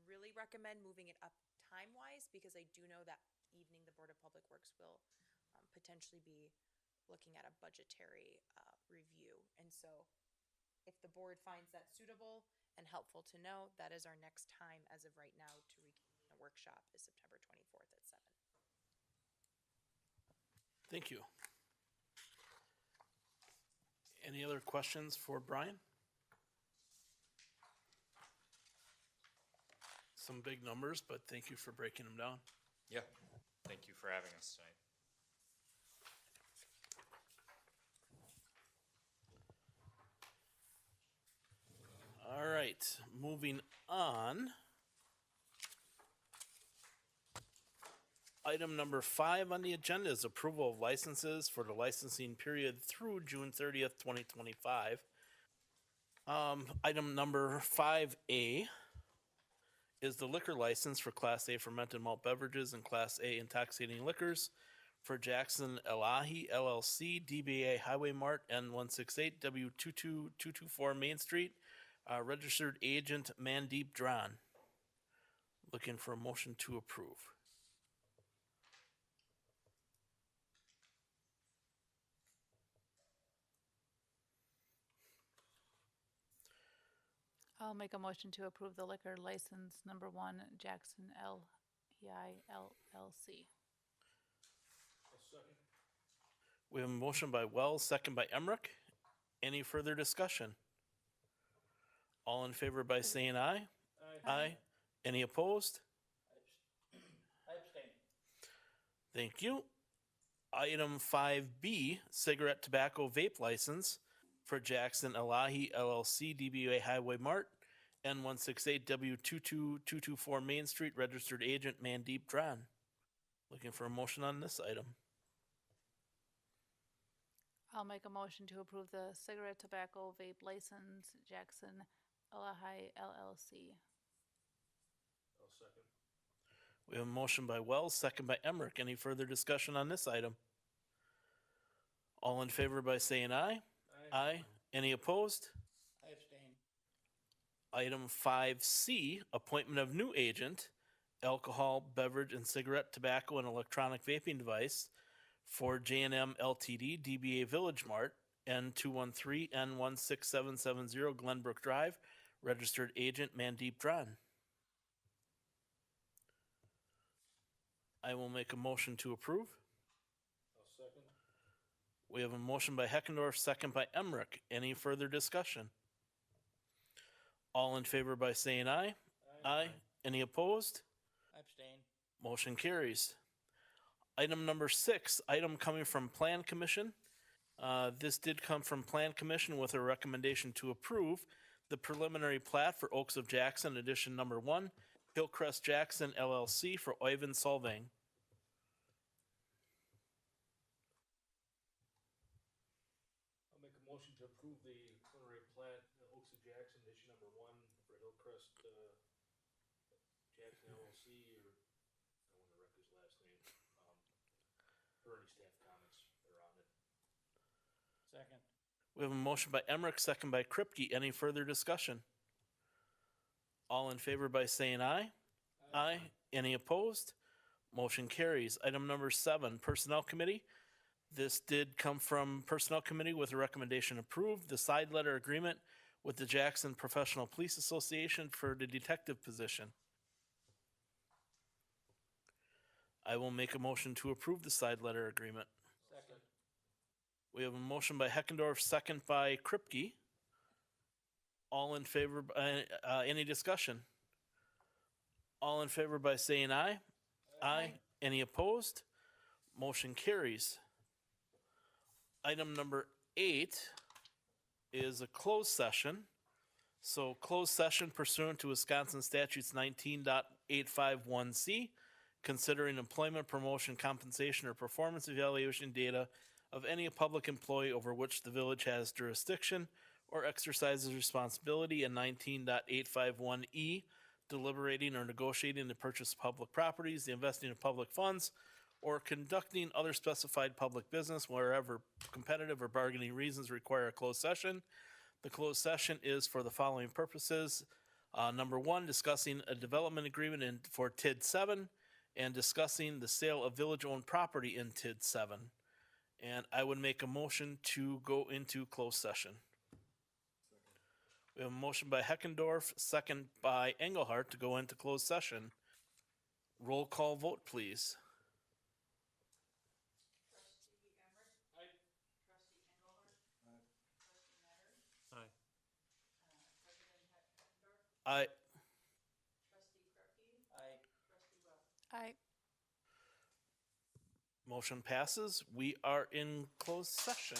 Speaker 3: really recommend moving it up time-wise because I do know that evening the Board of Public Works will potentially be looking at a budgetary review. And so if the board finds that suitable and helpful to know, that is our next time as of right now to reconvene a workshop is September 24th at 7.
Speaker 1: Thank you. Any other questions for Brian? Some big numbers, but thank you for breaking them down.
Speaker 2: Yeah, thank you for having us tonight.
Speaker 1: All right, moving on. Item number 5 on the agenda is approval of licenses for the licensing period through June 30th, 2025. Item number 5A is the liquor license for Class A fermented malt beverages and Class A intoxicating liquors for Jackson Elahi LLC, DBA Highway Mart, N168 W22224 Main Street, registered agent Mandeep Dran. Looking for a motion to approve.
Speaker 5: I'll make a motion to approve the liquor license number 1, Jackson Elahi LLC.
Speaker 1: We have a motion by Wells, second by Emmerich. Any further discussion? All in favor by saying aye? Aye. Any opposed?
Speaker 6: I abstain.
Speaker 1: Thank you. Item 5B, cigarette tobacco vape license for Jackson Elahi LLC, DBA Highway Mart, N168 W22224 Main Street, registered agent Mandeep Dran. Looking for a motion on this item.
Speaker 5: I'll make a motion to approve the cigarette tobacco vape license, Jackson Elahi LLC.
Speaker 6: I'll second.
Speaker 1: We have a motion by Wells, second by Emmerich. Any further discussion on this item? All in favor by saying aye? Aye. Any opposed?
Speaker 6: I abstain.
Speaker 1: Item 5C, appointment of new agent, alcohol, beverage, and cigarette, tobacco, and electronic vaping device for J&M Ltd, DBA Village Mart, N213 N16770 Glenbrook Drive, registered agent Mandeep Dran. I will make a motion to approve.
Speaker 6: I'll second.
Speaker 1: We have a motion by Heckendorf, second by Emmerich. Any further discussion? All in favor by saying aye? Aye. Any opposed?
Speaker 6: I abstain.
Speaker 1: Motion carries. Item number 6, item coming from Plan Commission. This did come from Plan Commission with a recommendation to approve the preliminary plat for Oaks of Jackson, edition number 1, Hillcrest Jackson LLC for Oyvind Solvang.
Speaker 6: I'll make a motion to approve the preliminary plat, Oaks of Jackson, issue number 1 for Hillcrest, Jackson LLC, or I want to wreck his last name. Or any staff comments that are on it. Second.
Speaker 1: We have a motion by Emmerich, second by Kripke. Any further discussion? All in favor by saying aye. Aye. Any opposed? Motion carries. Item number 7, Personnel Committee. This did come from Personnel Committee with a recommendation approved. The side letter agreement with the Jackson Professional Police Association for the detective position. I will make a motion to approve the side letter agreement.
Speaker 6: Second.
Speaker 1: We have a motion by Heckendorf, second by Kripke. All in favor, any discussion? All in favor by saying aye. Aye. Any opposed? Motion carries. Item number 8 is a closed session. So closed session pursuant to Wisconsin statutes 19.851C, considering employment, promotion, compensation, or performance evaluation data of any public employee over which the village has jurisdiction or exercises responsibility, and 19.851E, deliberating or negotiating the purchase of public properties, the investing of public funds, or conducting other specified public business wherever competitive or bargaining reasons require a closed session. The closed session is for the following purposes. Number 1, discussing a development agreement for TID 7 and discussing the sale of village-owned property in TID 7. And I would make a motion to go into closed session. We have a motion by Heckendorf, second by Engelhardt to go into closed session. Roll call vote, please.
Speaker 4: Aye.
Speaker 1: Aye.
Speaker 5: Aye.
Speaker 1: Motion passes. We are in closed session.